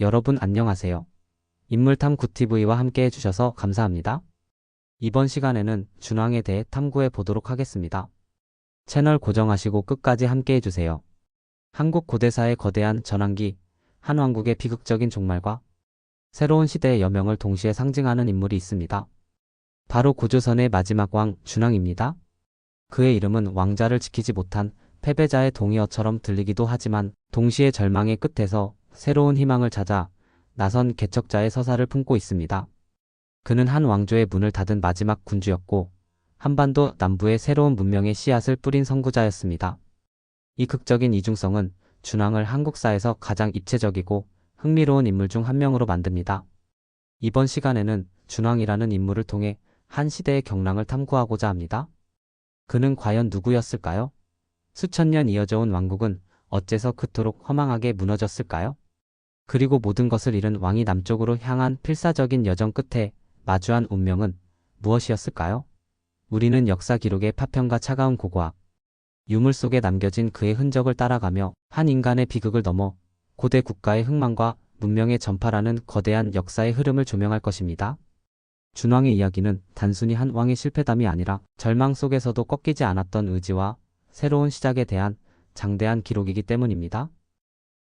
여러분 안녕하세요. 인물탐 굿TV와 함께 해주셔서 감사합니다. 이번 시간에는 준왕에 대해 탐구해 보도록 하겠습니다. 채널 고정하시고 끝까지 함께 해주세요. 한국 고대사의 거대한 전환기, 한 왕국의 비극적인 종말과 새로운 시대의 여명을 동시에 상징하는 인물이 있습니다. 바로 고조선의 마지막 왕 준왕입니다. 그의 이름은 왕자를 지키지 못한 패배자의 동의어처럼 들리기도 하지만 동시에 절망의 끝에서 새로운 희망을 찾아 나선 개척자의 서사를 품고 있습니다. 그는 한 왕조의 문을 닫은 마지막 군주였고 한반도 남부의 새로운 문명의 씨앗을 뿌린 선구자였습니다. 이 극적인 이중성은 준왕을 한국사에서 가장 입체적이고 흥미로운 인물 중 한 명으로 만듭니다. 이번 시간에는 준왕이라는 인물을 통해 한 시대의 경랑을 탐구하고자 합니다. 그는 과연 누구였을까요? 수천 년 이어져 온 왕국은 어째서 그토록 허망하게 무너졌을까요? 그리고 모든 것을 잃은 왕이 남쪽으로 향한 필사적인 여정 끝에 마주한 운명은 무엇이었을까요? 우리는 역사 기록의 파편과 차가운 고고학, 유물 속에 남겨진 그의 흔적을 따라가며 한 인간의 비극을 넘어 고대 국가의 흥망과 문명의 전파라는 거대한 역사의 흐름을 조명할 것입니다. 준왕의 이야기는 단순히 한 왕의 실패담이 아니라 절망 속에서도 꺾이지 않았던 의지와 새로운 시작에 대한 장대한 기록이기 때문입니다.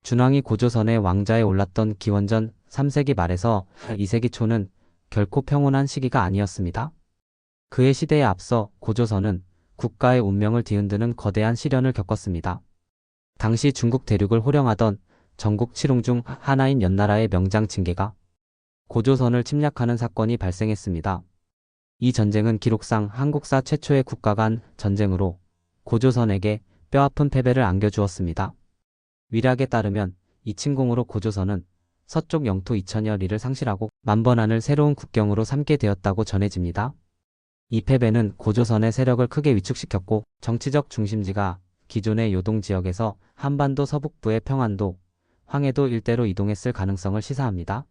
준왕이 고조선의 왕좌에 올랐던 기원전 3세기 말에서 2세기 초는 결코 평온한 시기가 아니었습니다. 그의 시대에 앞서 고조선은 국가의 운명을 뒤흔드는 거대한 시련을 겪었습니다. 당시 중국 대륙을 호령하던 전국 칠웅 중 하나인 연나라의 명장 징계가 고조선을 침략하는 사건이 발생했습니다. 이 전쟁은 기록상 한국사 최초의 국가 간 전쟁으로 고조선에게 뼈아픈 패배를 안겨주었습니다. 위락에 따르면 이 침공으로 고조선은 서쪽 영토 2000여 리를 상실하고 만번한을 새로운 국경으로 삼게 되었다고 전해집니다. 이 패배는 고조선의 세력을 크게 위축시켰고 정치적 중심지가 기존의 요동 지역에서 한반도 서북부의 평안도, 황해도 일대로 이동했을 가능성을 시사합니다.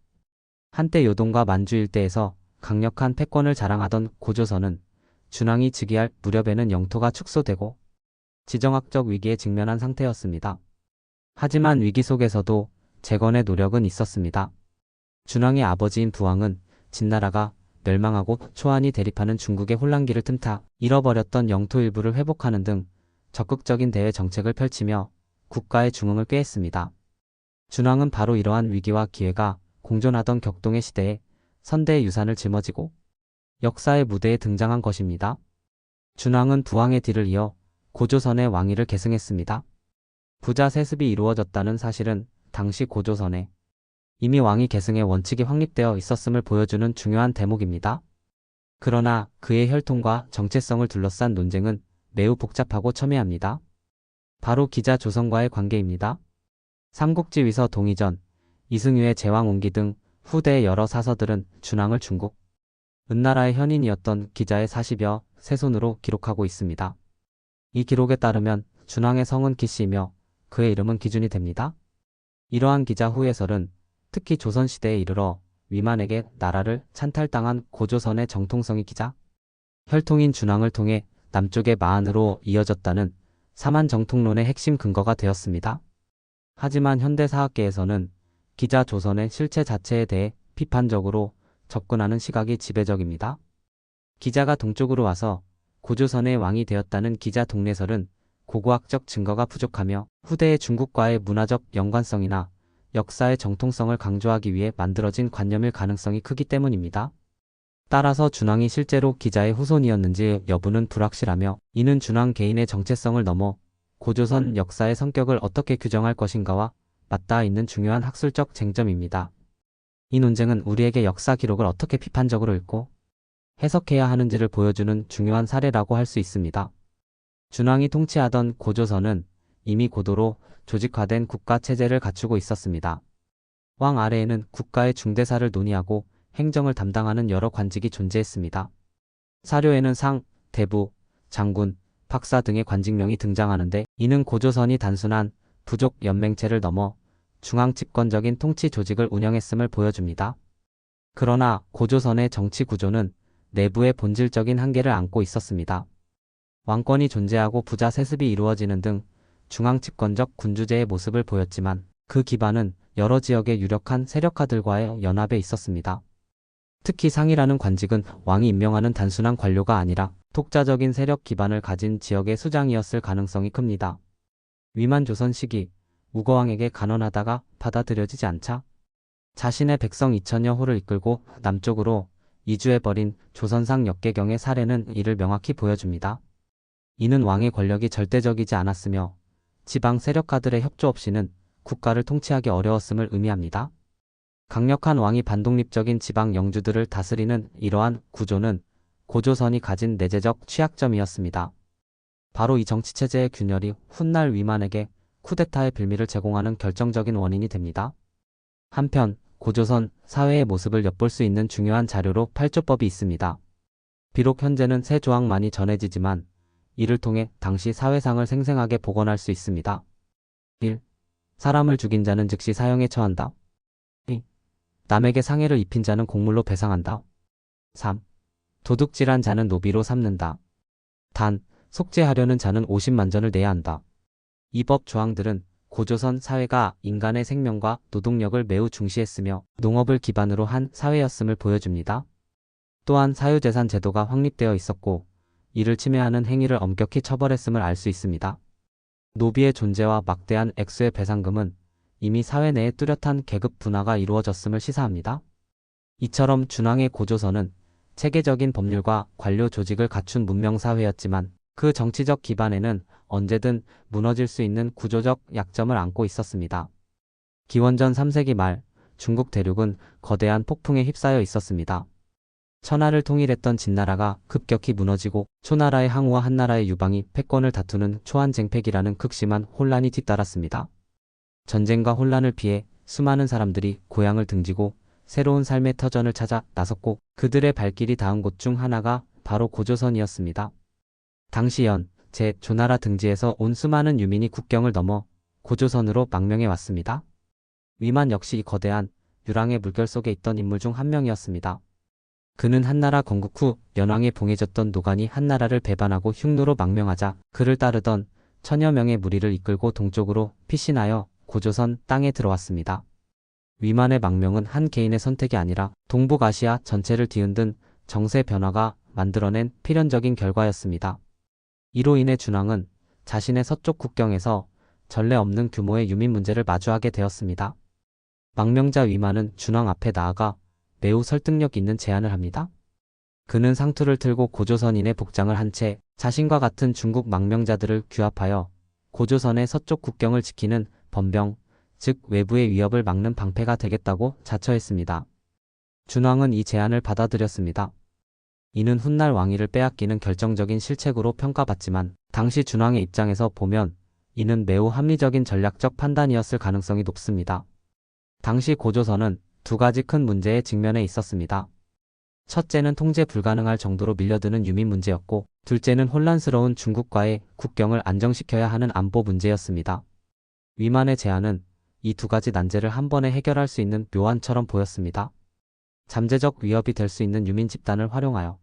한때 요동과 만주 일대에서 강력한 패권을 자랑하던 고조선은 준왕이 즉위할 무렵에는 영토가 축소되고 지정학적 위기에 직면한 상태였습니다. 하지만 위기 속에서도 재건의 노력은 있었습니다. 준왕의 아버지인 부왕은 진나라가 멸망하고 초안이 대립하는 중국의 혼란기를 틈타 잃어버렸던 영토 일부를 회복하는 등 적극적인 대외 정책을 펼치며 국가의 중흥을 꾀했습니다. 준왕은 바로 이러한 위기와 기회가 공존하던 격동의 시대에 선대의 유산을 짊어지고 역사의 무대에 등장한 것입니다. 준왕은 부왕의 뒤를 이어 고조선의 왕위를 계승했습니다. 부자 세습이 이루어졌다는 사실은 당시 고조선에 이미 왕위 계승의 원칙이 확립되어 있었음을 보여주는 중요한 대목입니다. 그러나 그의 혈통과 정체성을 둘러싼 논쟁은 매우 복잡하고 첨예합니다. 바로 기자 조선과의 관계입니다. 삼국지 위서 동의전, 이승유의 제왕옹기 등 후대의 여러 사서들은 준왕을 중국, 은나라의 현인이었던 기자의 40여 세손으로 기록하고 있습니다. 이 기록에 따르면 준왕의 성은 기씨이며 그의 이름은 기준이 됩니다. 이러한 기자 후예설은 특히 조선시대에 이르러 위만에게 나라를 찬탈당한 고조선의 정통성이 기자 혈통인 준왕을 통해 남쪽의 마한으로 이어졌다는 사만 정통론의 핵심 근거가 되었습니다. 하지만 현대사학계에서는 기자 조선의 실체 자체에 대해 비판적으로 접근하는 시각이 지배적입니다. 기자가 동쪽으로 와서 고조선의 왕이 되었다는 기자 동례설은 고고학적 증거가 부족하며 후대의 중국과의 문화적 연관성이나 역사의 정통성을 강조하기 위해 만들어진 관념일 가능성이 크기 때문입니다. 따라서 준왕이 실제로 기자의 후손이었는지 여부는 불확실하며 이는 준왕 개인의 정체성을 넘어 고조선 역사의 성격을 어떻게 규정할 것인가와 맞닿아 있는 중요한 학술적 쟁점입니다. 이 논쟁은 우리에게 역사 기록을 어떻게 비판적으로 읽고 해석해야 하는지를 보여주는 중요한 사례라고 할 수 있습니다. 준왕이 통치하던 고조선은 이미 고도로 조직화된 국가 체제를 갖추고 있었습니다. 왕 아래에는 국가의 중대사를 논의하고 행정을 담당하는 여러 관직이 존재했습니다. 사료에는 상, 대부, 장군, 박사 등의 관직명이 등장하는데 이는 고조선이 단순한 부족 연맹체를 넘어 중앙 집권적인 통치 조직을 운영했음을 보여줍니다. 그러나 고조선의 정치 구조는 내부의 본질적인 한계를 안고 있었습니다. 왕권이 존재하고 부자 세습이 이루어지는 등 중앙 집권적 군주제의 모습을 보였지만 그 기반은 여러 지역의 유력한 세력가들과의 연합에 있었습니다. 특히 상이라는 관직은 왕이 임명하는 단순한 관료가 아니라 독자적인 세력 기반을 가진 지역의 수장이었을 가능성이 큽니다. 위만 조선 시기 우거왕에게 간언하다가 받아들여지지 않자 자신의 백성 2천여 호를 이끌고 남쪽으로 이주해버린 조선상 역계경의 사례는 이를 명확히 보여줍니다. 이는 왕의 권력이 절대적이지 않았으며 지방 세력가들의 협조 없이는 국가를 통치하기 어려웠음을 의미합니다. 강력한 왕이 반독립적인 지방 영주들을 다스리는 이러한 구조는 고조선이 가진 내재적 취약점이었습니다. 바로 이 정치체제의 균열이 훗날 위만에게 쿠데타의 빌미를 제공하는 결정적인 원인이 됩니다. 한편 고조선 사회의 모습을 엿볼 수 있는 중요한 자료로 팔조법이 있습니다. 비록 현재는 새 조항만이 전해지지만 이를 통해 당시 사회상을 생생하게 복원할 수 있습니다. 1. 사람을 죽인 자는 즉시 사형에 처한다. 2. 남에게 상해를 입힌 자는 곡물로 배상한다. 3. 도둑질한 자는 노비로 삼는다. 단, 속죄하려는 자는 50만전을 내야 한다. 이 법 조항들은 고조선 사회가 인간의 생명과 노동력을 매우 중시했으며 농업을 기반으로 한 사회였음을 보여줍니다. 또한 사유재산 제도가 확립되어 있었고 이를 침해하는 행위를 엄격히 처벌했음을 알 수 있습니다. 노비의 존재와 막대한 액수의 배상금은 이미 사회 내에 뚜렷한 계급 분화가 이루어졌음을 시사합니다. 이처럼 준왕의 고조선은 체계적인 법률과 관료 조직을 갖춘 문명사회였지만 그 정치적 기반에는 언제든 무너질 수 있는 구조적 약점을 안고 있었습니다. 기원전 3세기 말 중국 대륙은 거대한 폭풍에 휩싸여 있었습니다. 천하를 통일했던 진나라가 급격히 무너지고 초나라의 항우와 한나라의 유방이 패권을 다투는 초한쟁패기라는 극심한 혼란이 뒤따랐습니다. 전쟁과 혼란을 피해 수많은 사람들이 고향을 등지고 새로운 삶의 터전을 찾아 나섰고 그들의 발길이 닿은 곳 중 하나가 바로 고조선이었습니다. 당시 연, 제 조나라 등지에서 온 수많은 유민이 국경을 넘어 고조선으로 망명해 왔습니다. 위만 역시 이 거대한 유랑의 물결 속에 있던 인물 중 한 명이었습니다. 그는 한나라 건국 후 연왕에 봉해졌던 노간이 한나라를 배반하고 흉노로 망명하자 그를 따르던 천여 명의 무리를 이끌고 동쪽으로 피신하여 고조선 땅에 들어왔습니다. 위만의 망명은 한 개인의 선택이 아니라 동북아시아 전체를 뒤흔든 정세 변화가 만들어낸 필연적인 결과였습니다. 이로 인해 준왕은 자신의 서쪽 국경에서 전례 없는 규모의 유민 문제를 마주하게 되었습니다. 망명자 위만은 준왕 앞에 나아가 매우 설득력 있는 제안을 합니다. 그는 상투를 틀고 고조선인의 복장을 한 채 자신과 같은 중국 망명자들을 규합하여 고조선의 서쪽 국경을 지키는 번병, 즉 외부의 위협을 막는 방패가 되겠다고 자처했습니다. 준왕은 이 제안을 받아들였습니다. 이는 훗날 왕위를 빼앗기는 결정적인 실책으로 평가받지만 당시 준왕의 입장에서 보면 이는 매우 합리적인 전략적 판단이었을 가능성이 높습니다. 당시 고조선은 두 가지 큰 문제에 직면해 있었습니다. 첫째는 통제 불가능할 정도로 밀려드는 유민 문제였고 둘째는 혼란스러운 중국과의 국경을 안정시켜야 하는 안보 문제였습니다. 위만의 제안은 이 두 가지 난제를 한 번에 해결할 수 있는 묘안처럼 보였습니다. 잠재적 위협이 될 수 있는 유민 집단을 활용하여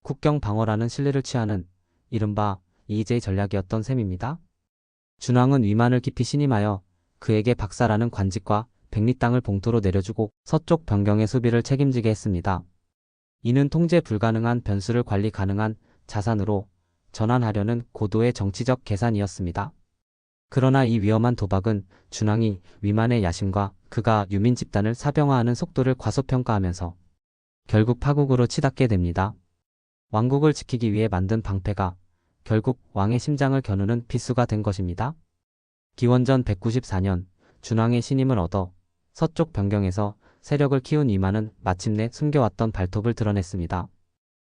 국경 방어라는 실리를 취하는 이른바 EJ 전략이었던 셈입니다. 준왕은 위만을 깊이 신임하여 그에게 박사라는 관직과 백리 땅을 봉토로 내려주고 서쪽 변경의 수비를 책임지게 했습니다. 이는 통제 불가능한 변수를 관리 가능한 자산으로 전환하려는 고도의 정치적 계산이었습니다. 그러나 이 위험한 도박은 준왕이 위만의 야심과 그가 유민 집단을 사병화하는 속도를 과소평가하면서 결국 파국으로 치닫게 됩니다. 왕국을 지키기 위해 만든 방패가 결국 왕의 심장을 겨누는 비수가 된 것입니다. 기원전 194년 준왕의 신임을 얻어 서쪽 변경에서 세력을 키운 위만은 마침내 숨겨왔던 발톱을 드러냈습니다.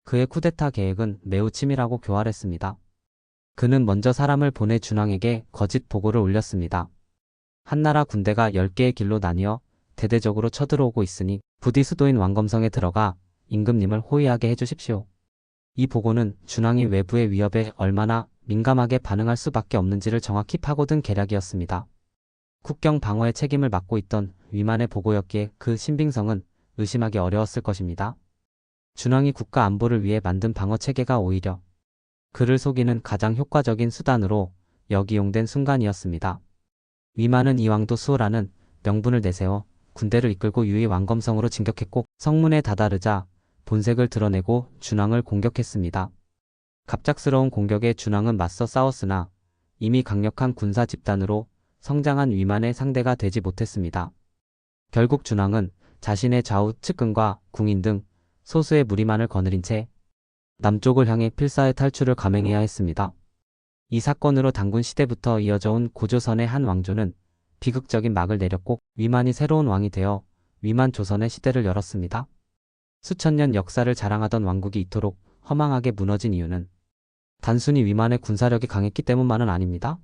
그의 쿠데타 계획은 매우 치밀하고 교활했습니다. 그는 먼저 사람을 보내 준왕에게 거짓 보고를 올렸습니다. 한나라 군대가 10개의 길로 나뉘어 대대적으로 쳐들어오고 있으니 부디 수도인 왕검성에 들어가 임금님을 호위하게 해주십시오. 이 보고는 준왕이 외부의 위협에 얼마나 민감하게 반응할 수밖에 없는지를 정확히 파고든 계략이었습니다. 국경 방어의 책임을 맡고 있던 위만의 보고였기에 그 신빙성은 의심하기 어려웠을 것입니다. 준왕이 국가 안보를 위해 만든 방어 체계가 오히려 그를 속이는 가장 효과적인 수단으로 역이용된 순간이었습니다. 위만은 이왕도 수호라는 명분을 내세워 군대를 이끌고 유이 왕검성으로 진격했고 성문에 다다르자 본색을 드러내고 준왕을 공격했습니다. 갑작스러운 공격에 준왕은 맞서 싸웠으나 이미 강력한 군사 집단으로 성장한 위만의 상대가 되지 못했습니다. 결국 준왕은 자신의 좌우 측근과 궁인 등 소수의 무리만을 거느린 채 남쪽을 향해 필사의 탈출을 감행해야 했습니다. 이 사건으로 단군 시대부터 이어져 온 고조선의 한 왕조는 비극적인 막을 내렸고 위만이 새로운 왕이 되어 위만 조선의 시대를 열었습니다. 수천 년 역사를 자랑하던 왕국이 이토록 허망하게 무너진 이유는 단순히 위만의 군사력이 강했기 때문만은 아닙니다.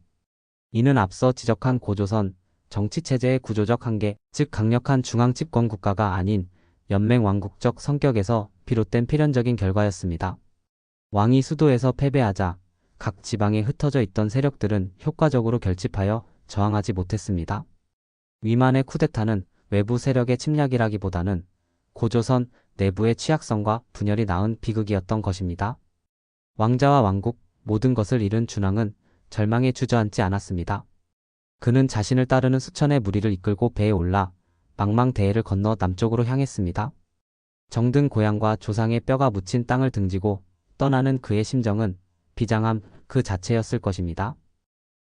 이는 앞서 지적한 고조선 정치체제의 구조적 한계, 즉 강력한 중앙집권 국가가 아닌 연맹왕국적 성격에서 비롯된 필연적인 결과였습니다. 왕이 수도에서 패배하자 각 지방에 흩어져 있던 세력들은 효과적으로 결집하여 저항하지 못했습니다. 위만의 쿠데타는 외부 세력의 침략이라기보다는 고조선 내부의 취약성과 분열이 낳은 비극이었던 것입니다. 왕자와 왕국, 모든 것을 잃은 준왕은 절망에 주저앉지 않았습니다. 그는 자신을 따르는 수천의 무리를 이끌고 배에 올라 망망대해를 건너 남쪽으로 향했습니다. 정든 고향과 조상의 뼈가 묻힌 땅을 등지고 떠나는 그의 심정은 비장함 그 자체였을 것입니다.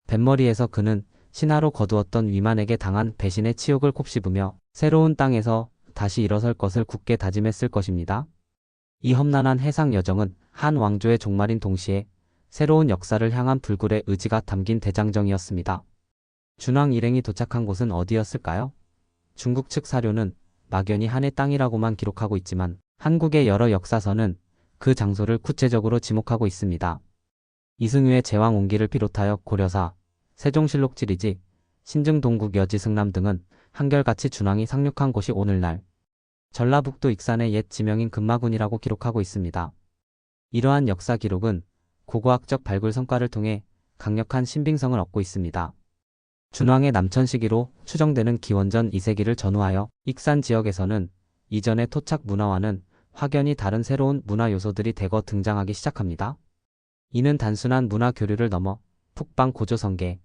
뱃머리에서 그는 신하로 거두었던 위만에게 당한 배신의 치욕을 곱씹으며 새로운 땅에서 다시 일어설 것을 굳게 다짐했을 것입니다. 이 험난한 해상 여정은 한 왕조의 종말인 동시에 새로운 역사를 향한 불굴의 의지가 담긴 대장정이었습니다. 준왕 일행이 도착한 곳은 어디였을까요? 중국 측 사료는 막연히 한의 땅이라고만 기록하고 있지만 한국의 여러 역사서는 그 장소를 구체적으로 지목하고 있습니다. 이승유의 제왕옹기를 비롯하여 고려사, 세종실록 지리지, 신증동국 여지승남 등은 한결같이 준왕이 상륙한 곳이 오늘날 전라북도 익산의 옛 지명인 금마군이라고 기록하고 있습니다. 이러한 역사 기록은 고고학적 발굴 성과를 통해 강력한 신빙성을 얻고 있습니다. 준왕의 남천 시기로 추정되는 기원전 2세기를 전후하여 익산 지역에서는 이전의 토착 문화와는 확연히 다른 새로운 문화 요소들이 대거 등장하기 시작합니다. 이는 단순한 문화 교류를 넘어 북방 고조선계,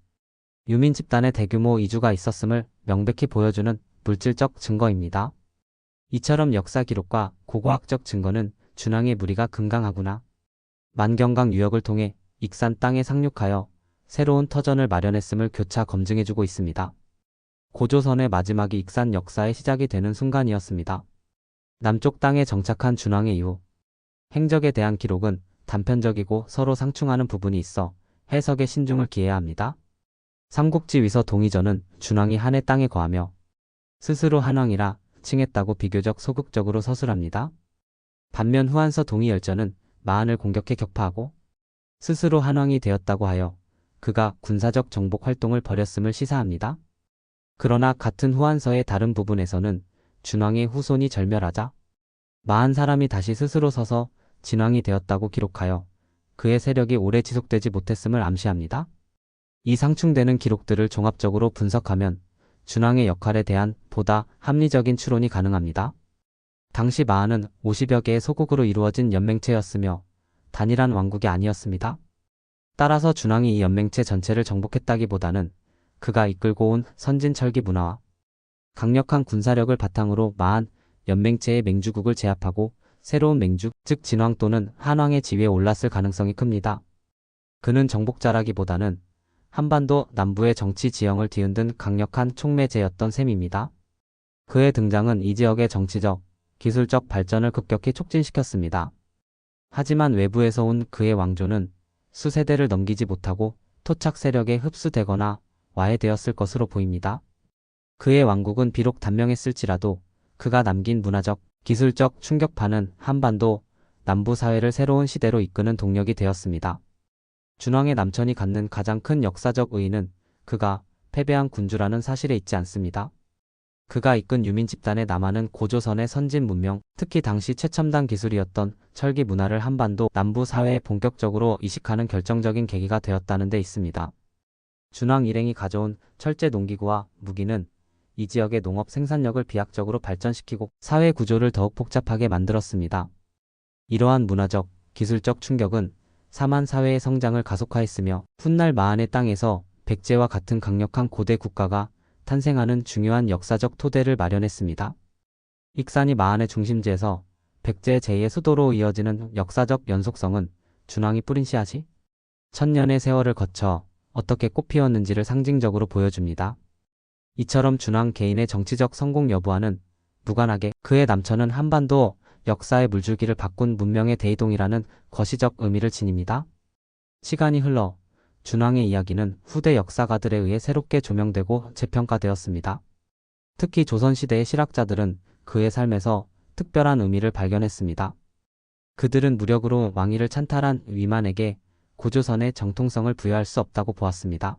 유민 집단의 대규모 이주가 있었음을 명백히 보여주는 물질적 증거입니다. 이처럼 역사 기록과 고고학적 증거는 준왕의 무리가 금강하구나 만경강 유역을 통해 익산 땅에 상륙하여 새로운 터전을 마련했음을 교차 검증해주고 있습니다. 고조선의 마지막이 익산 역사의 시작이 되는 순간이었습니다. 남쪽 땅에 정착한 준왕의 이후 행적에 대한 기록은 단편적이고 서로 상충하는 부분이 있어 해석에 신중을 기해야 합니다. 삼국지 위서 동의전은 준왕이 한의 땅에 거하며 스스로 한왕이라 칭했다고 비교적 소극적으로 서술합니다. 반면 후한서 동의열전은 마한을 공격해 격파하고 스스로 한왕이 되었다고 하여 그가 군사적 정복 활동을 벌였음을 시사합니다. 그러나 같은 후한서의 다른 부분에서는 준왕의 후손이 절멸하자 마한 사람이 다시 스스로 서서 진왕이 되었다고 기록하여 그의 세력이 오래 지속되지 못했음을 암시합니다. 이 상충되는 기록들을 종합적으로 분석하면 준왕의 역할에 대한 보다 합리적인 추론이 가능합니다. 당시 마한은 50여 개의 소국으로 이루어진 연맹체였으며 단일한 왕국이 아니었습니다. 따라서 준왕이 이 연맹체 전체를 정복했다기보다는 그가 이끌고 온 선진철기 문화와 강력한 군사력을 바탕으로 마한 연맹체의 맹주국을 제압하고 새로운 맹주, 즉 진왕 또는 한왕의 지위에 올랐을 가능성이 큽니다. 그는 정복자라기보다는 한반도 남부의 정치 지형을 뒤흔든 강력한 촉매제였던 셈입니다. 그의 등장은 이 지역의 정치적, 기술적 발전을 급격히 촉진시켰습니다. 하지만 외부에서 온 그의 왕조는 수세대를 넘기지 못하고 토착 세력에 흡수되거나 와해되었을 것으로 보입니다. 그의 왕국은 비록 단명했을지라도 그가 남긴 문화적, 기술적 충격파는 한반도, 남부 사회를 새로운 시대로 이끄는 동력이 되었습니다. 준왕의 남천이 갖는 가장 큰 역사적 의의는 그가 패배한 군주라는 사실에 있지 않습니다. 그가 이끈 유민 집단의 남하는 고조선의 선진 문명, 특히 당시 최첨단 기술이었던 철기 문화를 한반도 남부 사회에 본격적으로 이식하는 결정적인 계기가 되었다는 데 있습니다. 준왕 일행이 가져온 철제 농기구와 무기는 이 지역의 농업 생산력을 비약적으로 발전시키고 사회 구조를 더욱 복잡하게 만들었습니다. 이러한 문화적, 기술적 충격은 사만 사회의 성장을 가속화했으며 훗날 마한의 땅에서 백제와 같은 강력한 고대 국가가 탄생하는 중요한 역사적 토대를 마련했습니다. 익산이 마한의 중심지에서 백제 제2의 수도로 이어지는 역사적 연속성은 준왕이 뿌린 씨앗이 천년의 세월을 거쳐 어떻게 꽃피웠는지를 상징적으로 보여줍니다. 이처럼 준왕 개인의 정치적 성공 여부와는 무관하게 그의 남천은 한반도 역사의 물줄기를 바꾼 문명의 대이동이라는 거시적 의미를 지닙니다. 시간이 흘러 준왕의 이야기는 후대 역사가들에 의해 새롭게 조명되고 재평가되었습니다. 특히 조선시대의 실학자들은 그의 삶에서 특별한 의미를 발견했습니다. 그들은 무력으로 왕위를 찬탈한 위만에게 고조선의 정통성을 부여할 수 없다고 보았습니다.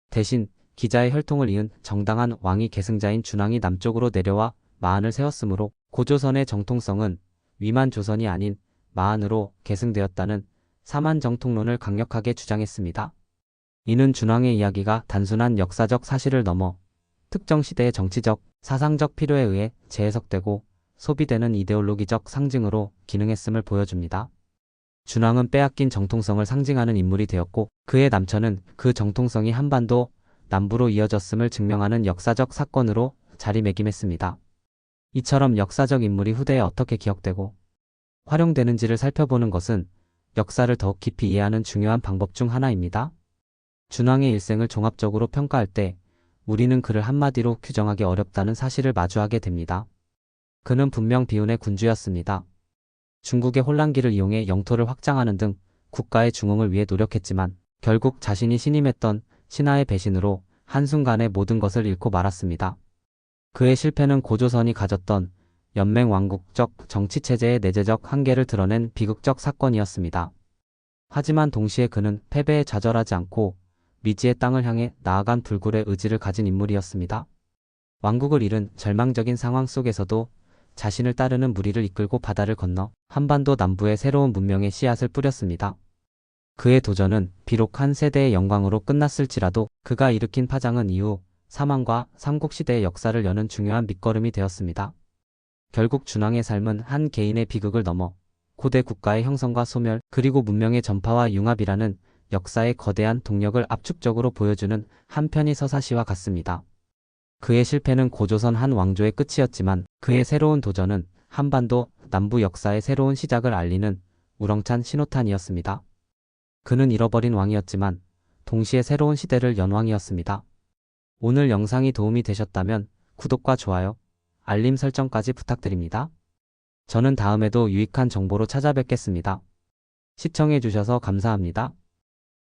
대신 기자의 혈통을 이은 정당한 왕이 계승자인 준왕이 남쪽으로 내려와 마한을 세웠으므로 고조선의 정통성은 위만 조선이 아닌 마한으로 계승되었다는 사만정통론을 강력하게 주장했습니다. 이는 준왕의 이야기가 단순한 역사적 사실을 넘어 특정 시대의 정치적, 사상적 필요에 의해 재해석되고 소비되는 이데올로기적 상징으로 기능했음을 보여줍니다. 준왕은 빼앗긴 정통성을 상징하는 인물이 되었고 그의 남천은 그 정통성이 한반도 남부로 이어졌음을 증명하는 역사적 사건으로 자리매김했습니다. 이처럼 역사적 인물이 후대에 어떻게 기억되고 활용되는지를 살펴보는 것은 역사를 더욱 깊이 이해하는 중요한 방법 중 하나입니다. 준왕의 일생을 종합적으로 평가할 때 우리는 그를 한마디로 규정하기 어렵다는 사실을 마주하게 됩니다. 그는 분명 비운의 군주였습니다. 중국의 혼란기를 이용해 영토를 확장하는 등 국가의 중흥을 위해 노력했지만 결국 자신이 신임했던 신하의 배신으로 한순간에 모든 것을 잃고 말았습니다. 그의 실패는 고조선이 가졌던 연맹왕국적 정치체제의 내재적 한계를 드러낸 비극적 사건이었습니다. 하지만 동시에 그는 패배에 좌절하지 않고 미지의 땅을 향해 나아간 불굴의 의지를 가진 인물이었습니다. 왕국을 잃은 절망적인 상황 속에서도 자신을 따르는 무리를 이끌고 바다를 건너 한반도 남부의 새로운 문명의 씨앗을 뿌렸습니다. 그의 도전은 비록 한 세대의 영광으로 끝났을지라도 그가 일으킨 파장은 이후 사망과 삼국시대의 역사를 여는 중요한 밑거름이 되었습니다. 결국 준왕의 삶은 한 개인의 비극을 넘어 고대 국가의 형성과 소멸 그리고 문명의 전파와 융합이라는 역사의 거대한 동력을 압축적으로 보여주는 한 편의 서사시와 같습니다. 그의 실패는 고조선 한 왕조의 끝이었지만 그의 새로운 도전은 한반도 남부 역사의 새로운 시작을 알리는 우렁찬 신호탄이었습니다. 그는 잃어버린 왕이었지만 동시에 새로운 시대를 연 왕이었습니다. 오늘 영상이 도움이 되셨다면 구독과 좋아요, 알림 설정까지 부탁드립니다. 저는 다음에도 유익한 정보로 찾아뵙겠습니다. 시청해주셔서 감사합니다.